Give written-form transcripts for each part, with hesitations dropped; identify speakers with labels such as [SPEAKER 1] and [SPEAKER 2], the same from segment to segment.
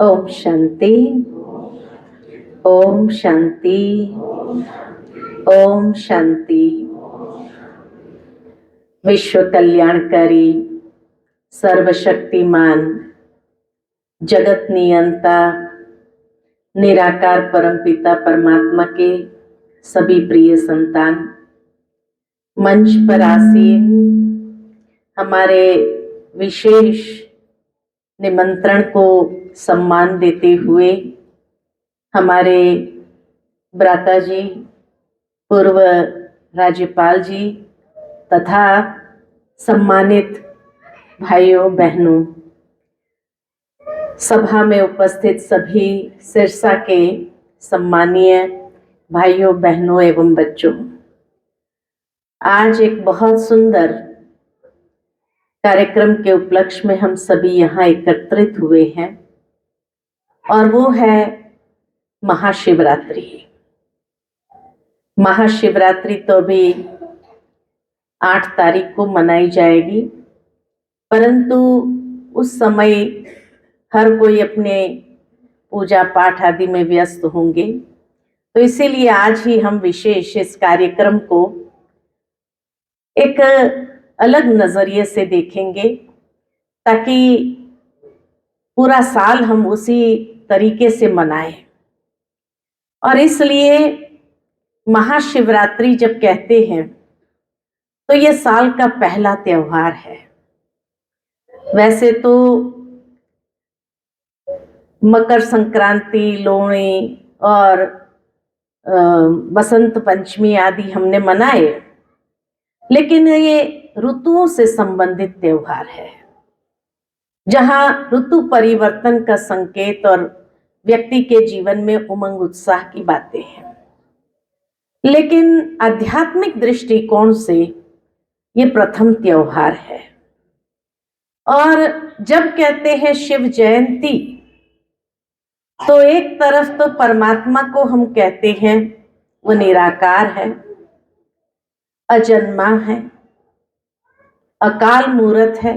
[SPEAKER 1] ओम शांति। ओम शांति। ओम शांति। विश्व कल्याणकारी, सर्वशक्तिमान, जगत नियंता, निराकार परमपिता परमात्मा के सभी प्रिय संतान, मंच पर आसीन हमारे विशेष निमंत्रण को सम्मान देते हुए हमारे भ्राता जी, पूर्व राज्यपाल जी तथा सम्मानित भाइयों बहनों, सभा में उपस्थित सभी सिरसा के सम्मानीय भाइयों बहनों एवं बच्चों, आज एक बहुत सुंदर कार्यक्रम के उपलक्ष्य में हम सभी यहाँ एकत्रित हुए हैं और वो है महाशिवरात्रि। महाशिवरात्रि तो अभी 8 तारीख को मनाई जाएगी, परंतु उस समय हर कोई अपने पूजा पाठ आदि में व्यस्त होंगे, तो इसीलिए आज ही हम विशेष इस कार्यक्रम को एक अलग नजरिए से देखेंगे ताकि पूरा साल हम उसी तरीके से मनाएं। और इसलिए महाशिवरात्रि जब कहते हैं तो ये साल का पहला त्योहार है। वैसे तो मकर संक्रांति, लोहड़ी और बसंत पंचमी आदि हमने मनाए, लेकिन ये ऋतुओं से संबंधित त्योहार है, जहां ऋतु परिवर्तन का संकेत और व्यक्ति के जीवन में उमंग उत्साह की बातें हैं। लेकिन आध्यात्मिक दृष्टिकोण से ये प्रथम त्योहार है। और जब कहते हैं शिव जयंती, तो एक तरफ तो परमात्मा को हम कहते हैं वो निराकार है, अजन्मा है, अकाल मूर्त है,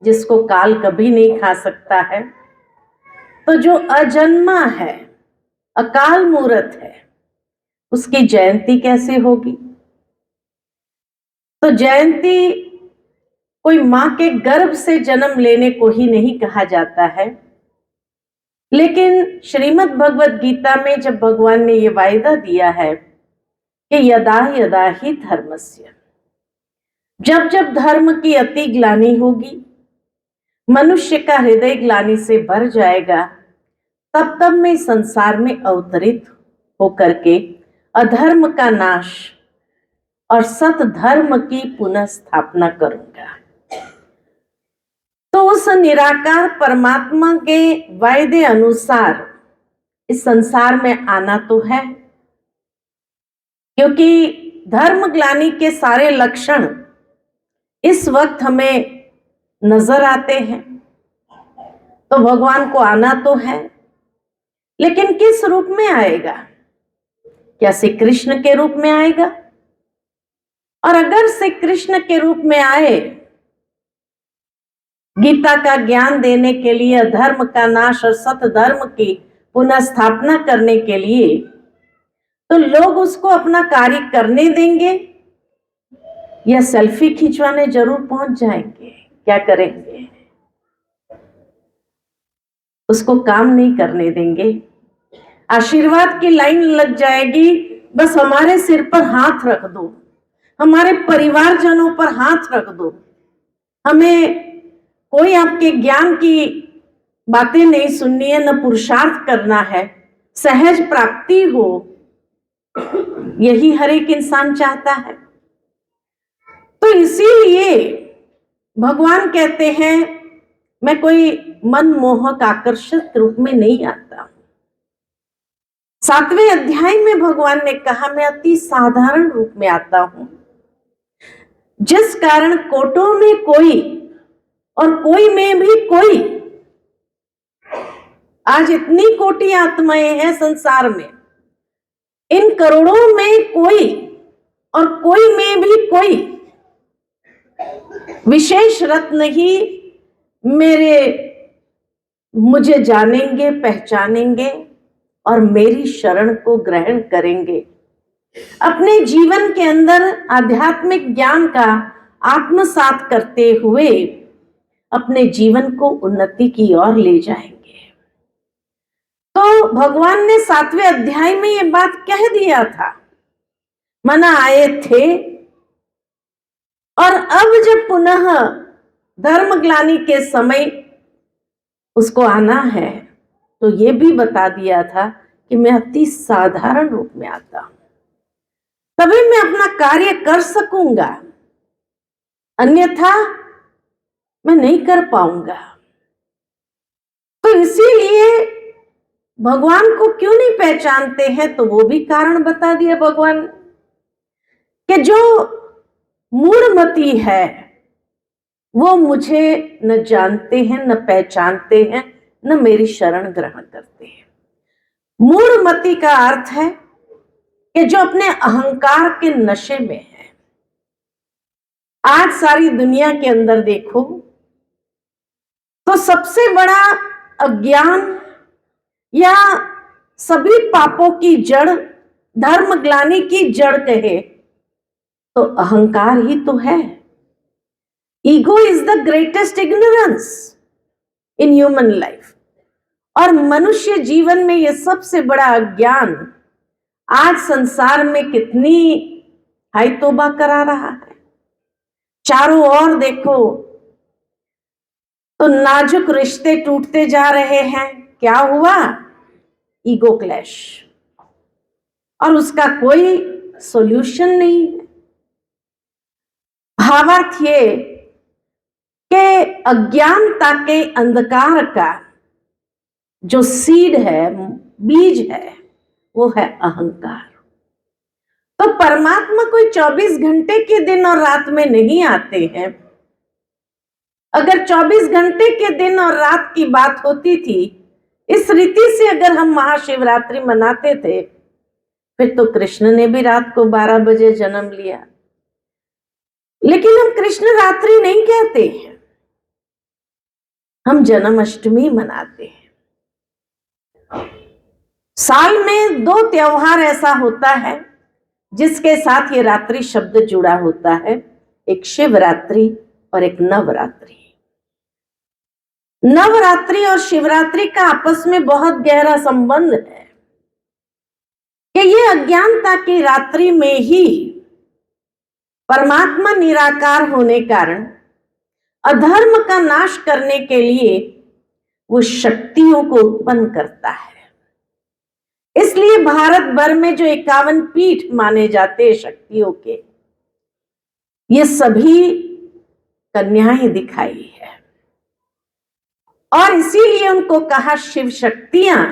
[SPEAKER 1] जिसको काल कभी नहीं खा सकता है। तो जो अजन्मा है, अकाल मूर्त है, उसकी जयंती कैसे होगी? तो जयंती कोई मां के गर्भ से जन्म लेने को ही नहीं कहा जाता है, लेकिन श्रीमद् भगवद गीता में जब भगवान ने ये वायदा दिया है कि यदा यदा ही धर्मस्य, जब जब धर्म की अति ग्लानि होगी, मनुष्य का हृदय ग्लानि से भर जाएगा, तब तब मैं संसार में अवतरित होकर के अधर्म का नाश और सत धर्म की पुनः स्थापना करूंगा। तो उस निराकार परमात्मा के वायदे अनुसार इस संसार में आना तो है, क्योंकि धर्म ग्लानि के सारे लक्षण इस वक्त हमें नजर आते हैं। तो भगवान को आना तो है, लेकिन किस रूप में आएगा? क्या श्री कृष्ण के रूप में आएगा? और अगर श्री कृष्ण के रूप में आए, गीता का ज्ञान देने के लिए, अधर्म का नाश और सत धर्म की पुनः स्थापना करने के लिए, तो लोग उसको अपना कार्य करने देंगे या सेल्फी खिंचवाने जरूर पहुंच जाएंगे? क्या करेंगे? उसको काम नहीं करने देंगे। आशीर्वाद की लाइन लग जाएगी, बस हमारे सिर पर हाथ रख दो, हमारे परिवारजनों पर हाथ रख दो, हमें कोई आपके ज्ञान की बातें नहीं सुननी है, न पुरुषार्थ करना है, सहज प्राप्ति हो, यही हर एक इंसान चाहता है। तो इसीलिए भगवान कहते हैं मैं कोई मनमोहक आकर्षक रूप में नहीं आता। 7वें अध्याय में भगवान ने कहा मैं अति साधारण रूप में आता हूं, जिस कारण कोटों में कोई और कोई में भी कोई। आज इतनी कोटि आत्माएं हैं संसार में, इन करोड़ों में कोई और कोई में भी कोई विशेष रत्न ही मेरे मुझे जानेंगे, पहचानेंगे और मेरी शरण को ग्रहण करेंगे। अपने जीवन के अंदर आध्यात्मिक ज्ञान का आत्मसात करते हुए अपने जीवन को उन्नति की ओर ले जाएंगे। तो भगवान ने 7वें अध्याय में ये बात कह दिया था, मना आए थे, और अब जब पुनः धर्मग्लानि के समय उसको आना है तो ये भी बता दिया था कि मैं अति साधारण रूप में आता हूं, तभी मैं अपना कार्य कर सकूंगा, अन्यथा मैं नहीं कर पाऊंगा। तो इसीलिए भगवान को क्यों नहीं पहचानते हैं, तो वो भी कारण बता दिया भगवान कि जो मूढ़मती है वो मुझे न जानते हैं, न पहचानते हैं, न मेरी शरण ग्रहण करते हैं। मूढ़मती का अर्थ है कि जो अपने अहंकार के नशे में है। आज सारी दुनिया के अंदर देखो तो सबसे बड़ा अज्ञान या सभी पापों की जड़, धर्मग्लानि की जड़ कहे तो अहंकार ही तो है। Ego is the greatest ignorance in human life. और मनुष्य जीवन में यह सबसे बड़ा अज्ञान आज संसार में कितनी हाय तौबा करा रहा है। चारों ओर देखो तो नाजुक रिश्ते टूटते जा रहे हैं। क्या हुआ? ईगो क्लैश, और उसका कोई सॉल्यूशन नहीं है। भावार्थ ये कि अज्ञानता के अंधकार का जो सीड है, बीज है, वो है अहंकार। तो परमात्मा कोई 24 घंटे के दिन और रात में नहीं आते हैं। अगर 24 घंटे के दिन और रात की बात होती थी, इस रीति से अगर हम महाशिवरात्रि मनाते थे, फिर तो कृष्ण ने भी रात को 12 बजे जन्म लिया। लेकिन हम कृष्ण रात्रि नहीं कहते हैं, हम जन्माष्टमी मनाते हैं। साल में 2 त्योहार ऐसा होता है जिसके साथ ये रात्रि शब्द जुड़ा होता है, एक शिवरात्रि और एक नवरात्रि। नवरात्रि और शिवरात्रि का आपस में बहुत गहरा संबंध है कि ये अज्ञानता की रात्रि में ही परमात्मा निराकार होने कारण अधर्म का नाश करने के लिए वो शक्तियों को उत्पन्न करता है। इसलिए भारत भर में जो 51 पीठ माने जाते हैं शक्तियों के, ये सभी कन्याएं दिखाई है। और इसीलिए उनको कहा शिव शक्तियां,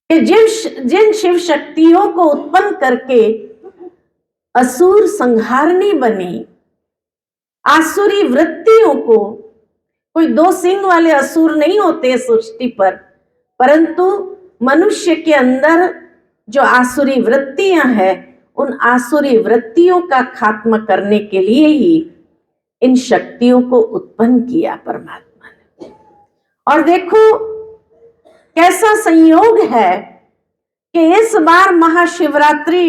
[SPEAKER 1] कि जिन शिव शक्तियों को उत्पन्न करके असुर संहारनी बनी, आसुरी वृत्तियों को, कोई 2 सिंग वाले असुर नहीं होते सृष्टि पर, परंतु मनुष्य के अंदर जो आसुरी वृत्तियां हैं, उन आसुरी वृत्तियों का खात्मा करने के लिए ही इन शक्तियों को उत्पन्न किया परमात्मा ने। और देखो कैसा संयोग है कि इस बार महाशिवरात्रि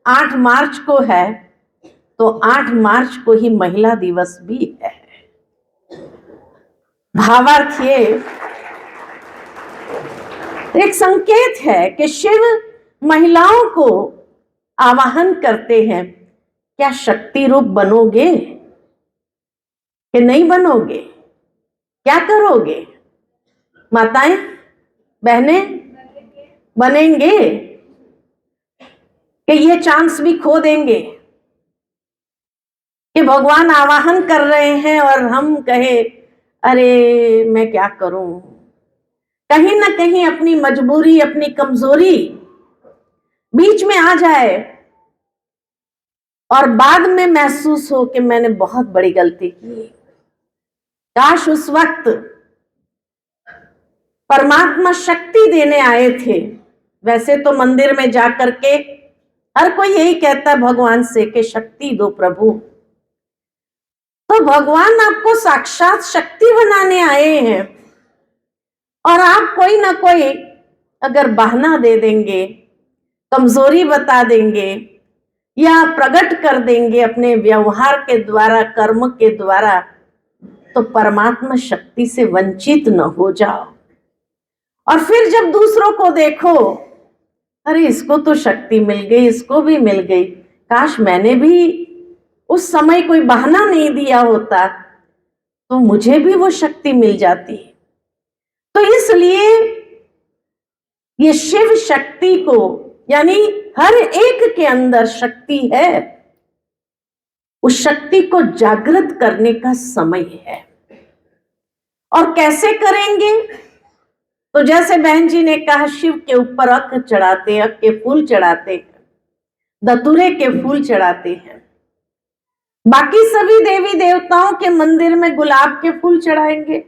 [SPEAKER 1] 8 मार्च को है, तो 8 मार्च को ही महिला दिवस भी है। भावार्थ ये एक संकेत है कि शिव महिलाओं को आवाहन करते हैं, क्या शक्ति रूप बनोगे कि नहीं बनोगे? क्या करोगे? माताएं, बहनें, बनेंगे कि ये चांस भी खो देंगे कि भगवान आवाहन कर रहे हैं और हम कहे अरे मैं क्या करूं? कहीं ना कहीं अपनी मजबूरी, अपनी कमजोरी बीच में आ जाए और बाद में महसूस हो कि मैंने बहुत बड़ी गलती की। काश उस वक्त परमात्मा शक्ति देने आए थे। वैसे तो मंदिर में जाकर के हर कोई यही कहता है भगवान से कि शक्ति दो प्रभु, तो भगवान आपको साक्षात शक्ति बनाने आए हैं। और आप कोई ना कोई अगर बहाना दे देंगे, कमजोरी बता देंगे या प्रकट कर देंगे अपने व्यवहार के द्वारा, कर्म के द्वारा, तो परमात्मा शक्ति से वंचित न हो जाओ। और फिर जब दूसरों को देखो, अरे इसको तो शक्ति मिल गई, इसको भी मिल गई, काश मैंने भी उस समय कोई बहाना नहीं दिया होता तो मुझे भी वो शक्ति मिल जाती। तो इसलिए ये शिव शक्ति को, यानी हर एक के अंदर शक्ति है, उस शक्ति को जागृत करने का समय है। और कैसे करेंगे? तो जैसे बहन जी ने कहा, शिव के ऊपर अख चढ़ाते, अख के फूल चढ़ाते, धतूरे के फूल चढ़ाते हैं। बाकी सभी देवी देवताओं के मंदिर में गुलाब के फूल चढ़ाएंगे,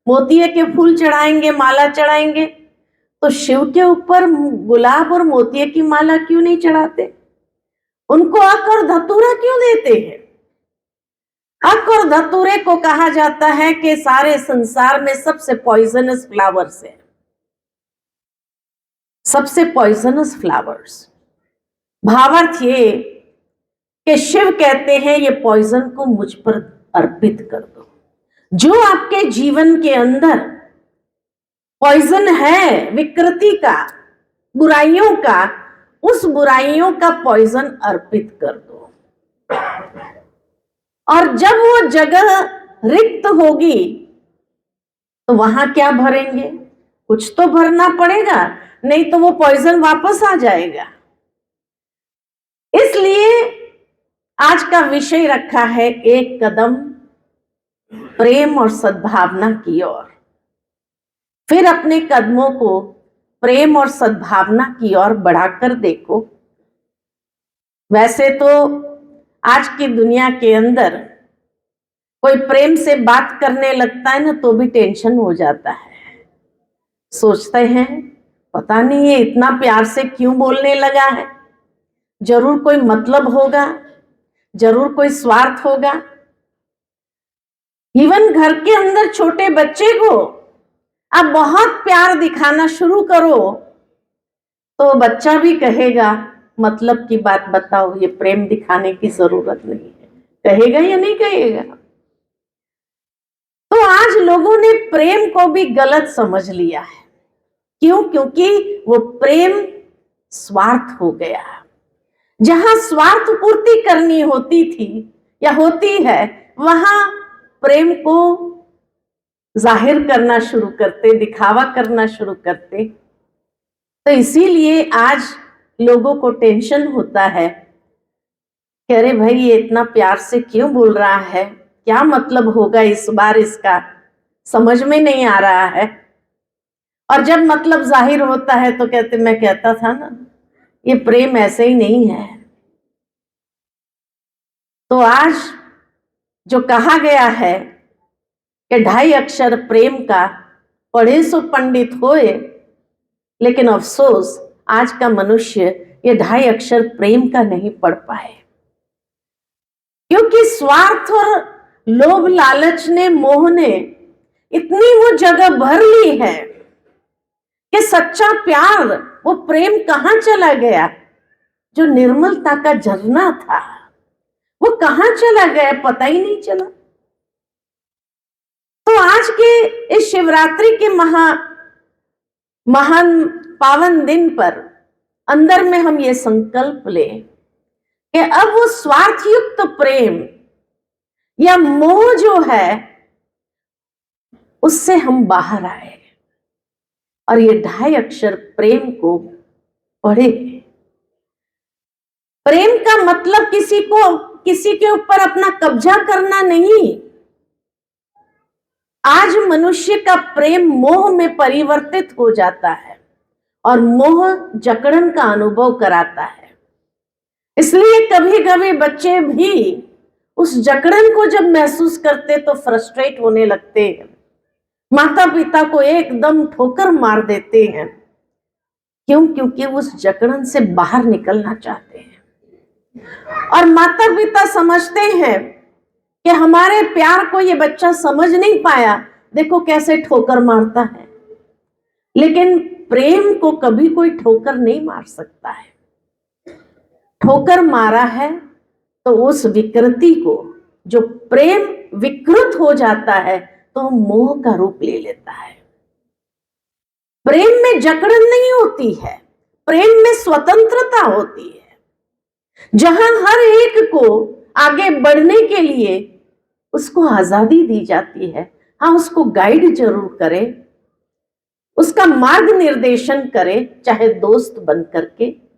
[SPEAKER 1] मोतिये के फूल चढ़ाएंगे, माला चढ़ाएंगे। तो शिव के ऊपर गुलाब और मोतिये की माला क्यों नहीं चढ़ाते? उनको अख और धतूरा क्यों देते हैं? अख और धतूरे को कहा जाता है कि सारे संसार में सबसे पॉइजनस फ्लावर्स है, सबसे पॉइजनस फ्लावर्स। भावार्थ ये कि शिव कहते हैं ये पॉइजन को मुझ पर अर्पित कर दो। जो आपके जीवन के अंदर पॉइजन है विकृति का, बुराइयों का, उस बुराइयों का पॉइजन अर्पित कर दो। और जब वो जगह रिक्त होगी तो वहां क्या भरेंगे? कुछ तो भरना पड़ेगा, नहीं तो वो पॉइजन वापस आ जाएगा। इसलिए आज का विषय रखा है एक कदम प्रेम और सद्भावना की ओर। फिर अपने कदमों को प्रेम और सद्भावना की ओर बढ़ाकर देखो। वैसे तो आज की दुनिया के अंदर कोई प्रेम से बात करने लगता है ना तो भी टेंशन हो जाता है। सोचते हैं पता नहीं ये इतना प्यार से क्यों बोलने लगा है, जरूर कोई मतलब होगा, जरूर कोई स्वार्थ होगा। इवन घर के अंदर छोटे बच्चे को आप बहुत प्यार दिखाना शुरू करो तो बच्चा भी कहेगा मतलब की बात बताओ, ये प्रेम दिखाने की जरूरत नहीं है। कहेगा या नहीं कहेगा? तो आज लोगों ने प्रेम को भी गलत समझ लिया है। क्यों? क्योंकि वो प्रेम स्वार्थ हो गया। जहां स्वार्थ पूर्ति करनी होती थी या होती है, वहां प्रेम को जाहिर करना शुरू करते, दिखावा करना शुरू करते। तो इसीलिए आज लोगों को टेंशन होता है कि अरे भाई ये इतना प्यार से क्यों बोल रहा है, क्या मतलब होगा इस बार, इसका समझ में नहीं आ रहा है। और जब मतलब जाहिर होता है तो कहते मैं कहता था ना ये प्रेम ऐसे ही नहीं है। तो आज जो कहा गया है कि 2.5 अक्षर प्रेम का पढ़े सो पंडित होए, लेकिन अफसोस आज का मनुष्य ये 2.5 अक्षर प्रेम का नहीं पढ़ पाए, क्योंकि स्वार्थ और लोभ लालच ने, मोह ने इतनी वो जगह भर ली है कि सच्चा प्यार, वो प्रेम कहां चला गया? जो निर्मलता का झरना था वो कहां चला गया? पता ही नहीं चला। तो आज के इस शिवरात्रि के महान पावन दिन पर अंदर में हम ये संकल्प लें कि अब वो स्वार्थयुक्त प्रेम या मोह जो है उससे हम बाहर आए और ये 2.5 अक्षर प्रेम को पढ़े। प्रेम का मतलब किसी के ऊपर अपना कब्जा करना नहीं। आज मनुष्य का प्रेम मोह में परिवर्तित हो जाता है और मोह जकड़न का अनुभव कराता है। इसलिए कभी कभी बच्चे भी उस जकड़न को जब महसूस करते तो फ्रस्ट्रेट होने लगते हैं, माता पिता को एकदम ठोकर मार देते हैं। क्यों? क्योंकि उस जकड़न से बाहर निकलना चाहते हैं। और माता पिता समझते हैं कि हमारे प्यार को ये बच्चा समझ नहीं पाया, देखो कैसे ठोकर मारता है। लेकिन प्रेम को कभी कोई ठोकर नहीं मार सकता है। ठोकर मारा है तो उस विकृति को, जो प्रेम विकृत हो जाता है तो मोह का रूप ले लेता है। प्रेम में जकड़न नहीं होती है, प्रेम में स्वतंत्रता होती है, जहां हर एक को आगे बढ़ने के लिए उसको आजादी दी जाती है। हाँ, उसको गाइड जरूर करे, उसका मार्ग निर्देशन करे, चाहे दोस्त बन करके।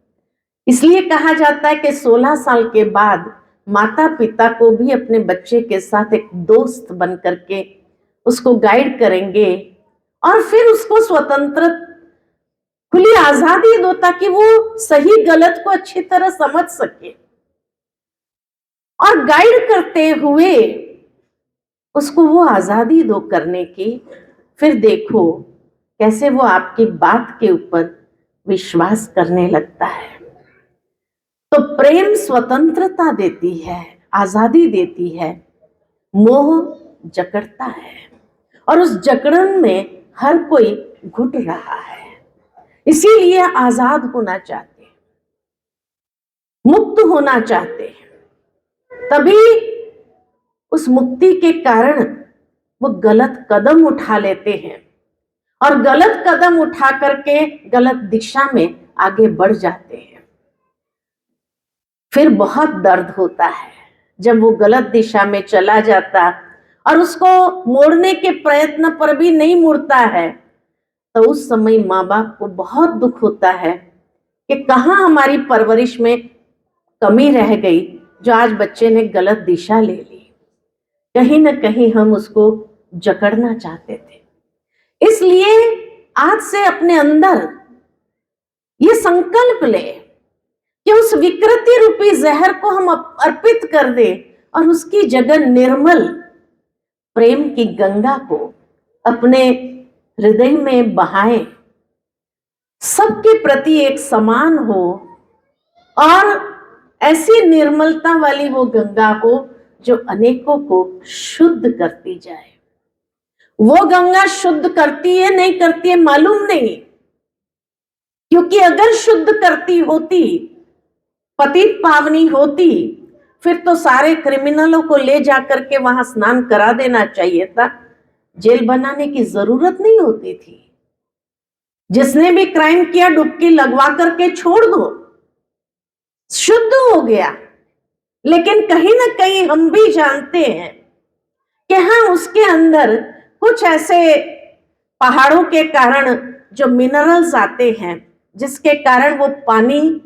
[SPEAKER 1] इसलिए कहा जाता है कि 16 साल के बाद माता पिता को भी अपने बच्चे के साथ एक दोस्त बन करके उसको गाइड करेंगे और फिर उसको स्वतंत्र खुली आजादी दो, ताकि वो सही गलत को अच्छी तरह समझ सके। और गाइड करते हुए उसको वो आजादी दो करने की। फिर देखो कैसे वो आपकी बात के ऊपर विश्वास करने लगता है। तो प्रेम स्वतंत्रता देती है, आजादी देती है, मोह जकड़ता है, और उस जकड़न में हर कोई घुट रहा है। इसीलिए आजाद होना चाहते, मुक्त होना चाहते हैं। तभी उस मुक्ति के कारण वो गलत कदम उठा लेते हैं और गलत कदम उठा करके गलत दिशा में आगे बढ़ जाते हैं। फिर बहुत दर्द होता है जब वो गलत दिशा में चला जाता और उसको मोड़ने के प्रयत्न पर भी नहीं मुड़ता है, तो उस समय माँ बाप को बहुत दुख होता है कि कहाँ हमारी परवरिश में कमी रह गई, जो आज बच्चे ने गलत दिशा ले ली। कहीं ना कहीं हम उसको जकड़ना चाहते थे। इसलिए आज से अपने अंदर ये संकल्प ले कि उस विकृति रूपी जहर को हम अर्पित कर दे और उसकी जगह निर्मल प्रेम की गंगा को अपने हृदय में बहाएं, सबके प्रति एक समान हो, और ऐसी निर्मलता वाली वो गंगा हो जो अनेकों को शुद्ध करती जाए। वो गंगा शुद्ध करती है नहीं करती है मालूम नहीं, क्योंकि अगर शुद्ध करती होती, पतित पावनी होती, फिर तो सारे क्रिमिनलों को ले जाकर के वहां स्नान करा देना चाहिए था। जेल बनाने की जरूरत नहीं होती थी। जिसने भी क्राइम किया डुबकी लगवा करके छोड़ दो, शुद्ध हो गया। लेकिन कहीं ना कहीं हम भी जानते हैं कि हाँ, उसके अंदर कुछ ऐसे पहाड़ों के कारण जो मिनरल्स आते हैं, जिसके कारण वो पानी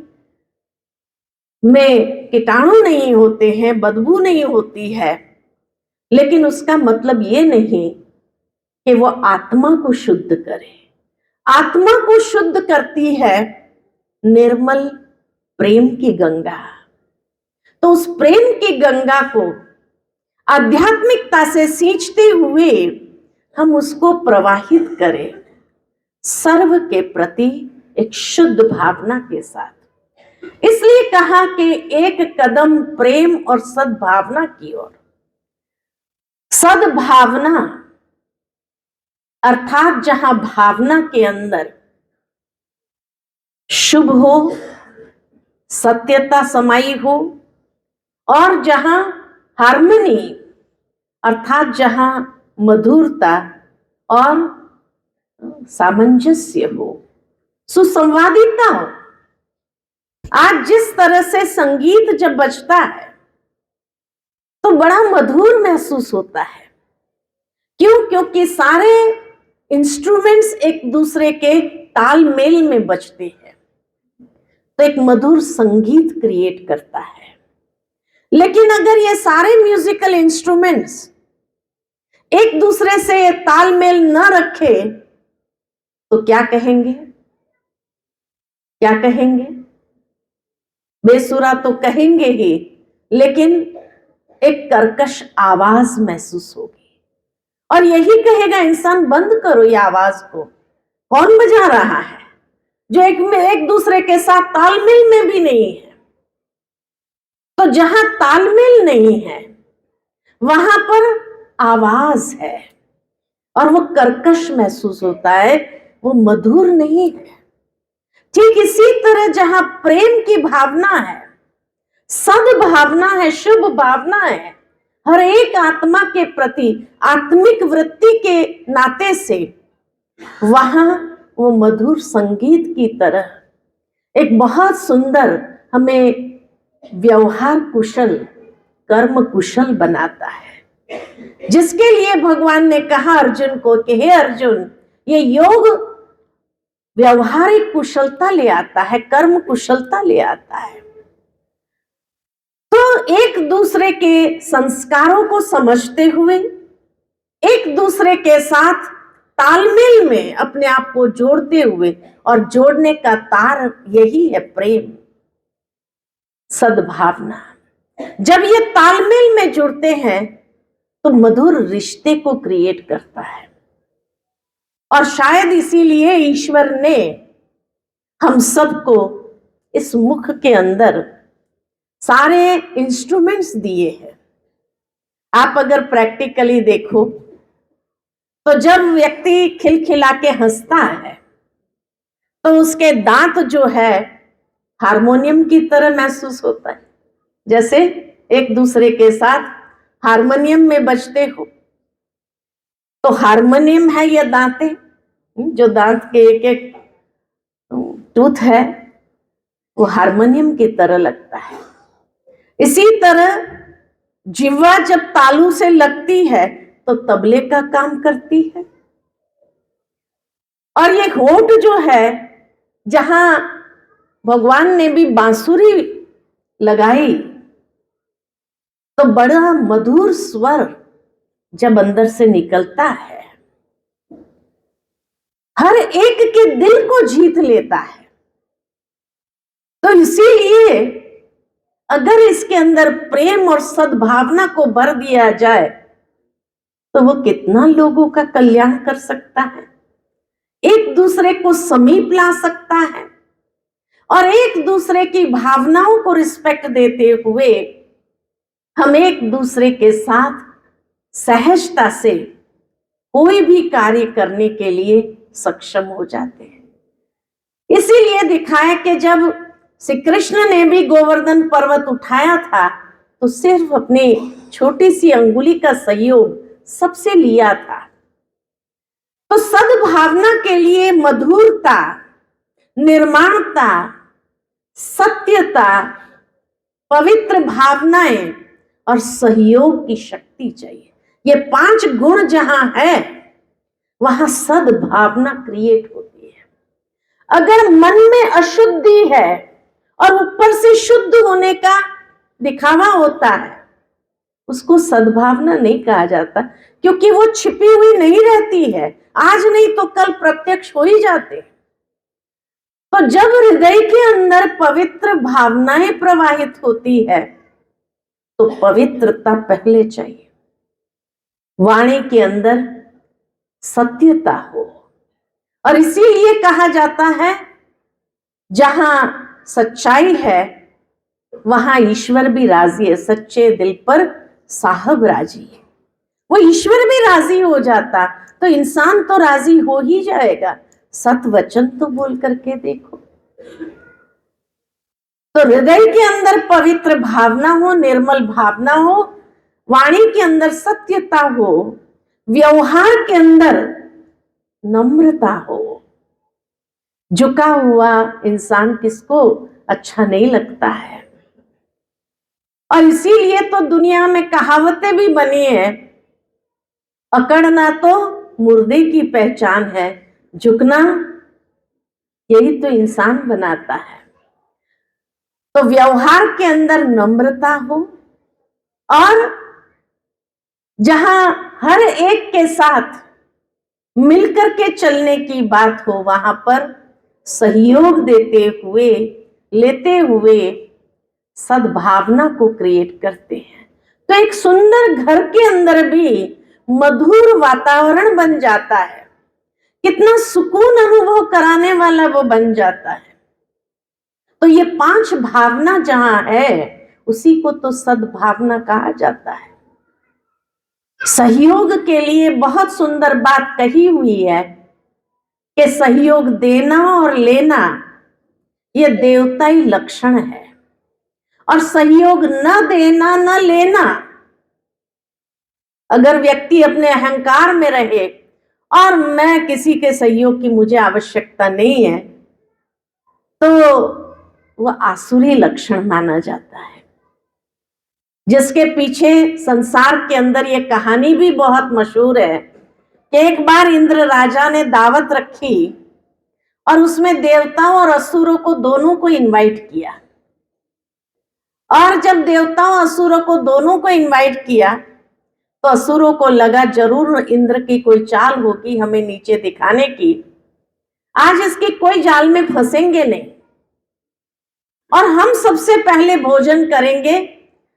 [SPEAKER 1] में कीटाणु नहीं होते हैं, बदबू नहीं होती है। लेकिन उसका मतलब ये नहीं कि वो आत्मा को शुद्ध करे। आत्मा को शुद्ध करती है निर्मल प्रेम की गंगा। तो उस प्रेम की गंगा को आध्यात्मिकता से सींचते हुए हम उसको प्रवाहित करें सर्व के प्रति एक शुद्ध भावना के साथ। इसलिए कहा कि एक कदम प्रेम और सद्भावना की ओर। सद्भावना अर्थात जहां भावना के अंदर शुभ हो, सत्यता समाई हो, और जहां हार्मनी अर्थात जहां मधुरता और सामंजस्य हो, सुसंवादिता हो। आज जिस तरह से संगीत जब बजता है तो बड़ा मधुर महसूस होता है। क्यों? क्योंकि सारे इंस्ट्रूमेंट्स एक दूसरे के तालमेल में बजते हैं, तो एक मधुर संगीत क्रिएट करता है। लेकिन अगर ये सारे म्यूजिकल इंस्ट्रूमेंट्स एक दूसरे से तालमेल न रखे तो क्या कहेंगे? क्या कहेंगे? बेसुरा तो कहेंगे ही, लेकिन एक कर्कश आवाज महसूस होगी। और यही कहेगा इंसान, बंद करो ये आवाज को, कौन बजा रहा है, जो एक दूसरे के साथ तालमेल में भी नहीं है। तो जहां तालमेल नहीं है वहां पर आवाज है और वो कर्कश महसूस होता है, वो मधुर नहीं है। ठीक इसी तरह जहां प्रेम की भावना है, सद्भावना है, शुभ भावना है, हर एक आत्मा के प्रति आत्मिक वृत्ति के नाते से, वहां वो मधुर संगीत की तरह एक बहुत सुंदर हमें व्यवहार कुशल, कर्म कुशल बनाता है। जिसके लिए भगवान ने कहा अर्जुन को कि हे अर्जुन, ये योग व्यवहारिक कुशलता ले आता है, कर्म कुशलता ले आता है। तो एक दूसरे के संस्कारों को समझते हुए, एक दूसरे के साथ तालमेल में अपने आप को जोड़ते हुए, और जोड़ने का तार यही है प्रेम, सद्भावना। जब ये तालमेल में जुड़ते हैं तो मधुर रिश्ते को क्रिएट करता है। और शायद इसीलिए ईश्वर ने हम सबको इस मुख के अंदर सारे इंस्ट्रूमेंट्स दिए हैं। आप अगर प्रैक्टिकली देखो तो जब व्यक्ति खिलखिला के हंसता है तो उसके दांत जो है हारमोनियम की तरह महसूस होता है। जैसे एक दूसरे के साथ हारमोनियम में बजते हो, तो हारमोनियम है ये दांतें, जो दांत के एक एक टूथ है वो हारमोनियम की तरह लगता है। इसी तरह जिह्वा जब तालू से लगती है तो तबले का काम करती है। और ये होठ जो है, जहां भगवान ने भी बांसुरी लगाई तो बड़ा मधुर स्वर जब अंदर से निकलता है, हर एक के दिल को जीत लेता है। तो इसीलिए अगर इसके अंदर प्रेम और सद्भावना को भर दिया जाए तो वो कितना लोगों का कल्याण कर सकता है, एक दूसरे को समीप ला सकता है, और एक दूसरे की भावनाओं को रिस्पेक्ट देते हुए हम एक दूसरे के साथ सहजता से कोई भी कार्य करने के लिए सक्षम हो जाते हैं। इसीलिए दिखाया कि जब श्री कृष्ण ने भी गोवर्धन पर्वत उठाया था तो सिर्फ अपनी छोटी सी अंगुली का सहयोग सबसे लिया था। तो सद्भावना के लिए मधुरता, निर्माणता, सत्यता, पवित्र भावनाएं और सहयोग की शक्ति चाहिए। ये 5 गुण जहां है वहां सद्भावना क्रिएट होती है। अगर मन में अशुद्धि है और ऊपर से शुद्ध होने का दिखावा होता है, उसको सद्भावना नहीं कहा जाता, क्योंकि वो छिपी हुई नहीं रहती है, आज नहीं तो कल प्रत्यक्ष हो ही जाते। तो जब हृदय के अंदर पवित्र भावनाएं प्रवाहित होती है तो पवित्रता पहले चाहिए, वाणी के अंदर सत्यता हो। और इसीलिए कहा जाता है जहां सच्चाई है वहां ईश्वर भी राजी है, सच्चे दिल पर साहब राजी है। वो ईश्वर भी राजी हो जाता तो इंसान तो राजी हो ही जाएगा। सत वचन तो बोल करके देखो। तो हृदय के अंदर पवित्र भावना हो, निर्मल भावना हो, वाणी के अंदर सत्यता हो, व्यवहार के अंदर नम्रता हो। झुका हुआ इंसान किसको अच्छा नहीं लगता है। और इसीलिए तो दुनिया में कहावतें भी बनी है, अकड़ना तो मुर्दे की पहचान है, झुकना यही तो इंसान बनाता है। तो व्यवहार के अंदर नम्रता हो, और जहां हर एक के साथ मिलकर के चलने की बात हो वहां पर सहयोग देते हुए, लेते हुए सद्भावना को क्रिएट करते हैं। तो एक सुंदर घर के अंदर भी मधुर वातावरण बन जाता है, कितना सुकून अनुभव कराने वाला वो बन जाता है। तो ये 5 भावना जहां है उसी को तो सद्भावना कहा जाता है। सहयोग के लिए बहुत सुंदर बात कही हुई है कि सहयोग देना और लेना ये देवताई लक्षण है, और सहयोग न देना न लेना, अगर व्यक्ति अपने अहंकार में रहे और मैं किसी के सहयोग की मुझे आवश्यकता नहीं है, तो वह आसुरी लक्षण माना जाता है। जिसके पीछे संसार के अंदर ये कहानी भी बहुत मशहूर है कि एक बार इंद्र राजा ने दावत रखी और उसमें देवताओं और असुरों को दोनों को इनवाइट किया। और जब देवताओं असुरों को दोनों को इनवाइट किया तो असुरों को लगा जरूर इंद्र की कोई चाल होगी हमें नीचे दिखाने की, आज इसकी कोई जाल में फंसेंगे नहीं और हम सबसे पहले भोजन करेंगे,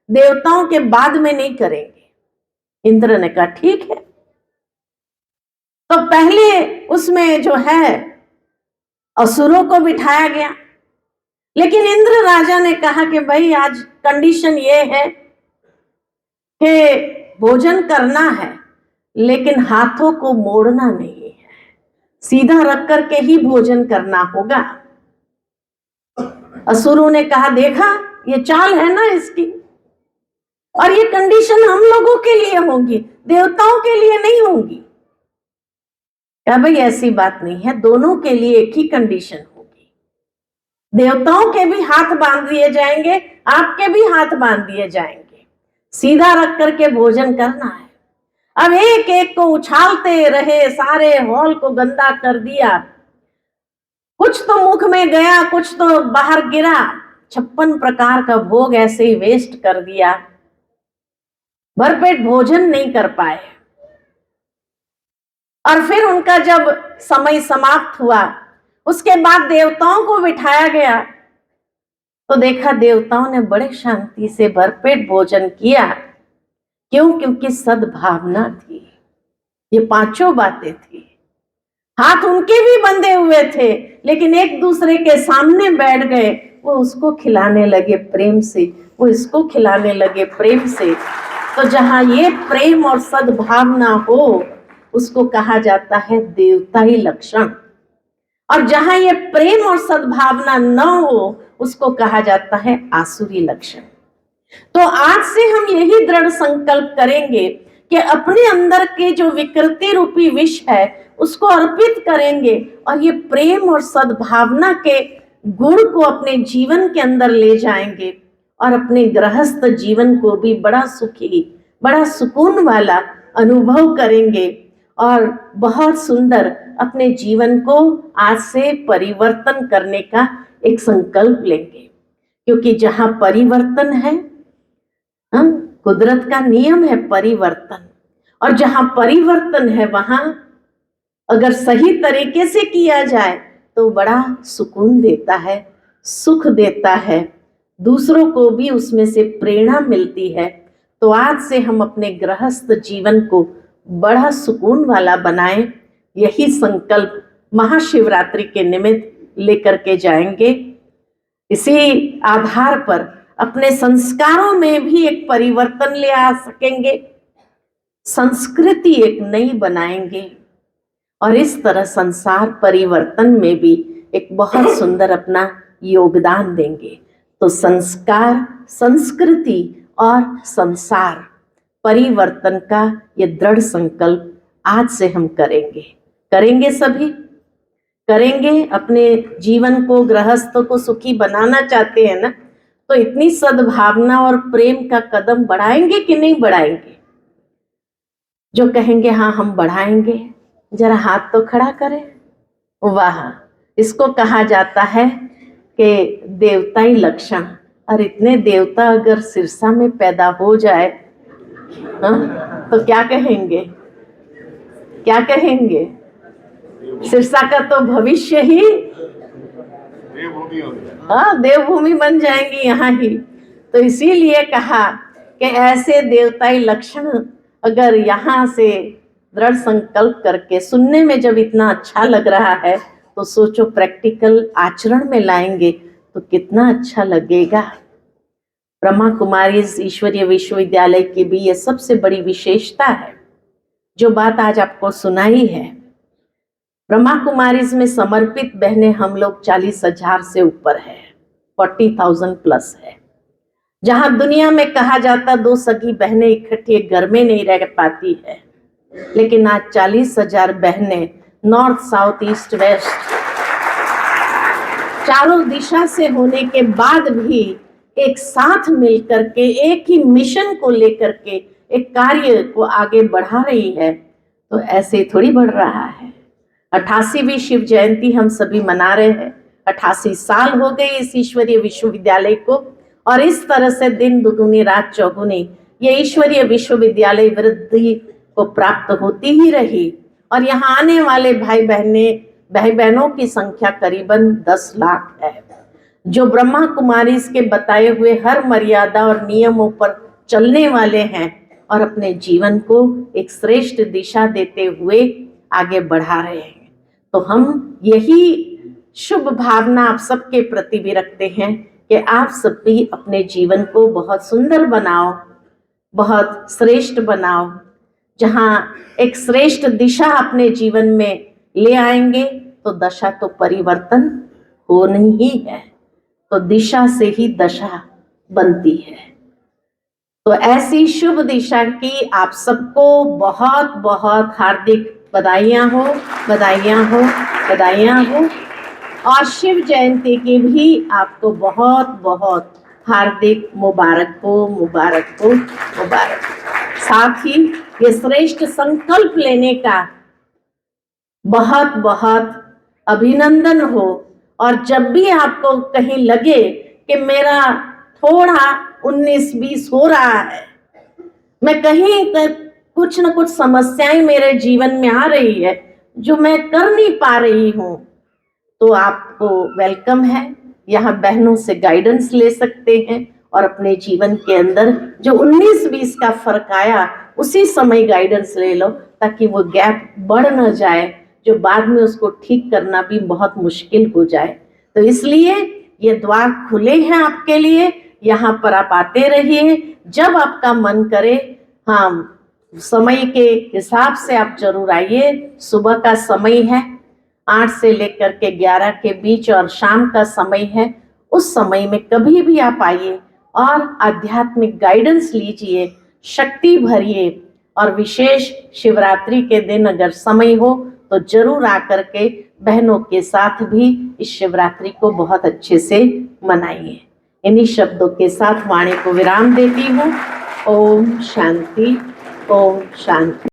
[SPEAKER 1] देवताओं के बाद में नहीं करेंगे। इंद्र ने कहा ठीक है। तो पहले उसमें जो है असुरों को बिठाया गया, लेकिन इंद्र राजा ने कहा कि भाई आज कंडीशन ये है कि भोजन करना है लेकिन हाथों को मोड़ना नहीं है, सीधा रख करके ही भोजन करना होगा। असुरों ने कहा देखा ये चाल है ना इसकी, और ये कंडीशन हम लोगों के लिए होगी, देवताओं के लिए नहीं होगी। क्या भाई ऐसी बात नहीं है, दोनों के लिए एक ही कंडीशन होगी। देवताओं के भी हाथ बांध दिए जाएंगे, आपके भी हाथ बांध दिए जाएंगे, सीधा रख करके भोजन करना है। अब एक एक को उछालते रहे, सारे हॉल को गंदा कर दिया, कुछ तो मुख में गया कुछ तो बाहर गिरा, 56 प्रकार का भोग ऐसे ही वेस्ट कर दिया, भरपेट भोजन नहीं कर पाए। और फिर उनका जब समय समाप्त हुआ उसके बाद देवताओं को बिठाया गया तो देखा देवताओं ने बड़े शांति से भरपेट भोजन किया। क्यों? क्योंकि सद्भावना थी, ये पांचों बातें थी। हाथ उनके भी बंधे हुए थे लेकिन एक दूसरे के सामने बैठ गए, वो उसको खिलाने लगे प्रेम से, वो इसको खिलाने लगे प्रेम से। तो जहां ये प्रेम और सद्भावना हो उसको कहा जाता है देवताई लक्षण, और जहां ये प्रेम और सद्भावना न हो उसको कहा जाता है आसुरी लक्षण। तो आज से हम यही दृढ़ संकल्प करेंगे कि अपने अंदर के जो विकृति रूपी विष है उसको अर्पित करेंगे और ये प्रेम और सद्भावना के गुण को अपने जीवन के अंदर ले जाएंगे और अपने गृहस्थ जीवन को भी बड़ा सुखी, बड़ा सुकून वाला अनुभव करेंगे और बहुत सुंदर अपने जीवन को आज से परिवर्तन करने का एक संकल्प लेंगे। क्योंकि जहां परिवर्तन है, कुदरत का नियम है परिवर्तन, और जहां परिवर्तन है वहां अगर सही तरीके से किया जाए तो बड़ा सुकून देता है, सुख देता है, दूसरों को भी उसमें से प्रेरणा मिलती है। तो आज से हम अपने गृहस्थ जीवन को बड़ा सुकून वाला बनाएं, यही संकल्प महाशिवरात्रि के निमित्त लेकर के जाएंगे। इसी आधार पर अपने संस्कारों में भी एक परिवर्तन ले आ सकेंगे, संस्कृति एक नई बनाएंगे और इस तरह संसार परिवर्तन में भी एक बहुत सुंदर अपना योगदान देंगे। तो संस्कार, संस्कृति और संसार परिवर्तन का ये दृढ़ संकल्प आज से हम करेंगे सभी करेंगे। अपने जीवन को, गृहस्थों को सुखी बनाना चाहते हैं ना, तो इतनी सद्भावना और प्रेम का कदम बढ़ाएंगे कि नहीं बढ़ाएंगे? जो कहेंगे हाँ हम बढ़ाएंगे, जरा हाथ तो खड़ा करें। वाह, इसको कहा जाता है कि देवताई लक्षण। और इतने देवता अगर सिरसा में पैदा हो जाए तो क्या कहेंगे, क्या कहेंगे? सिरसा का तो भविष्य ही देवभूमि बन जाएंगी यहाँ ही। तो इसीलिए कहा कि ऐसे देवताई लक्षण अगर यहाँ से दृढ़ संकल्प करके, सुनने में जब इतना अच्छा लग रहा है तो सोचो प्रैक्टिकल आचरण में लाएंगे तो कितना अच्छा लगेगा। ब्रह्मा कुमारी ईश्वरीय विश्वविद्यालय की भी ये सबसे बड़ी विशेषता है, जो बात आज आपको सुनाई है। ब्रह्मा कुमारीज में समर्पित बहनें हम लोग 40,000 से ऊपर है, 40,000 प्लस है। जहां दुनिया में कहा जाता 2 सगी बहनें इकट्ठी एक घर में नहीं रह पाती है, लेकिन आज 40,000 बहनें नॉर्थ, साउथ, ईस्ट, वेस्ट चारों दिशा से होने के बाद भी एक साथ मिलकर के एक ही मिशन को लेकर के एक कार्य को आगे बढ़ा रही है। तो ऐसे थोड़ी बढ़ रहा है। 88वीं शिव जयंती हम सभी मना रहे हैं। 88 साल हो गए इस ईश्वरीय विश्वविद्यालय को, और इस तरह से दिन दुगुनी रात चौगुनी ये ईश्वरीय विश्वविद्यालय वृद्धि को प्राप्त होती ही रही। और यहाँ आने वाले भाई बहनों की संख्या करीबन 10 लाख है, जो ब्रह्मा कुमारीज के बताए हुए हर मर्यादा और नियमों पर चलने वाले हैं और अपने जीवन को एक श्रेष्ठ दिशा देते हुए आगे बढ़ा रहे हैं। तो हम यही शुभ भावना आप सबके प्रति भी रखते हैं कि आप सब भी अपने जीवन को बहुत सुंदर बनाओ, बहुत श्रेष्ठ बनाओ। जहाँ एक श्रेष्ठ दिशा अपने जीवन में ले आएंगे तो दशा तो परिवर्तन होनी ही है, तो दिशा से ही दशा बनती है। तो ऐसी शुभ दिशा की आप सबको बहुत बहुत हार्दिक बधाइयाँ हो, बधाइयाँ हो, बधाइयाँ हो। और शिव जयंती की भी आपको बहुत बहुत हार्दिक मुबारक हो, मुबारक हो, मुबारक। साथ ही ये श्रेष्ठ संकल्प लेने का बहुत बहुत अभिनंदन हो। और जब भी आपको कहीं लगे कि मेरा थोड़ा 19-20 हो रहा है, मैं कहीं कुछ न कुछ समस्याएं मेरे जीवन में आ रही है जो मैं कर नहीं पा रही हूँ, तो आपको वेलकम है। यहाँ बहनों से गाइडेंस ले सकते हैं और अपने जीवन के अंदर जो 19-20 का फर्क आया उसी समय गाइडेंस ले लो, ताकि वो गैप बढ़ न जाए, जो बाद में उसको ठीक करना भी बहुत मुश्किल हो जाए। तो इसलिए ये द्वार खुले हैं आपके लिए, यहाँ पर आप आते रहिए जब आपका मन करे। हाँ, समय के हिसाब से आप जरूर आइए। सुबह का समय है 8 से लेकर के 11 के बीच, और शाम का समय है। उस समय में कभी भी आप आइए और आध्यात्मिक गाइडेंस लीजिए, शक्ति भरिए। और विशेष शिवरात्रि के दिन अगर समय हो तो जरूर आकर के बहनों के साथ भी इस शिवरात्रि को बहुत अच्छे से मनाइए। इन्हीं शब्दों के साथ वाणी को विराम देती हूँ। ओम शांति, ओम शांति।